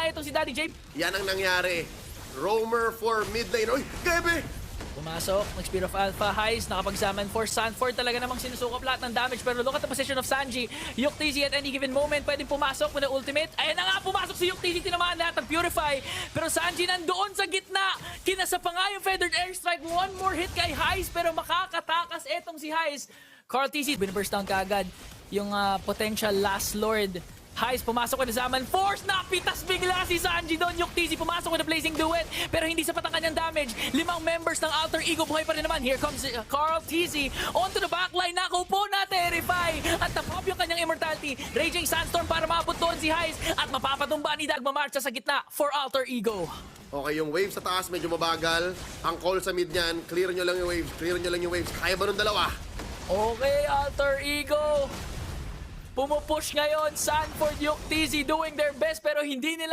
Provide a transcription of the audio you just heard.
nga itong si Daddy J. Yan ang nangyari. Roamer for mid lane. Oy, Gebe! Pumasok, nag-Spear of Alpha, Heist, nakapag-summon for Sanford. Talaga namang sinusukop lahat ng damage. Pero look at the position of Sanji. Yuktisi at any given moment, pwedeng pumasok with the ultimate. Ayan na nga, pumasok si Yuktisi, tinamaan lahat ng Purify. Pero Sanji nandoon sa gitna. Kinasa pa nga yung Feathered Airstrike. One more hit kay Heist, pero makakatakas etong si Heist. Carl TC, binaburst down kaagad yung potential Last Lord. Heist pumasok with the Zaman Force. Napitas bigla si Sanji doon. Yuktisi pumasok with the Blazing Duet. Pero hindi sapat ang kanyang damage. 5 members ng Alter Ego buhay pa rin naman. Here comes Carl TC onto the backline. Nakupo na Terrify. At napop yung kanyang immortality. Raging Sandstorm para maabot doon si Heist. At mapapatumba ni Dag mamarcha sa gitna for Alter Ego. Okay, yung wave sa taas medyo mabagal. Ang call sa mid niyan, clear nyo lang yung waves. Clear nyo lang yung waves. Kaya ba nung dalawa? Okay, Alter Ego. Pumupush ngayon. Sanford, Yuktisi doing their best pero hindi nila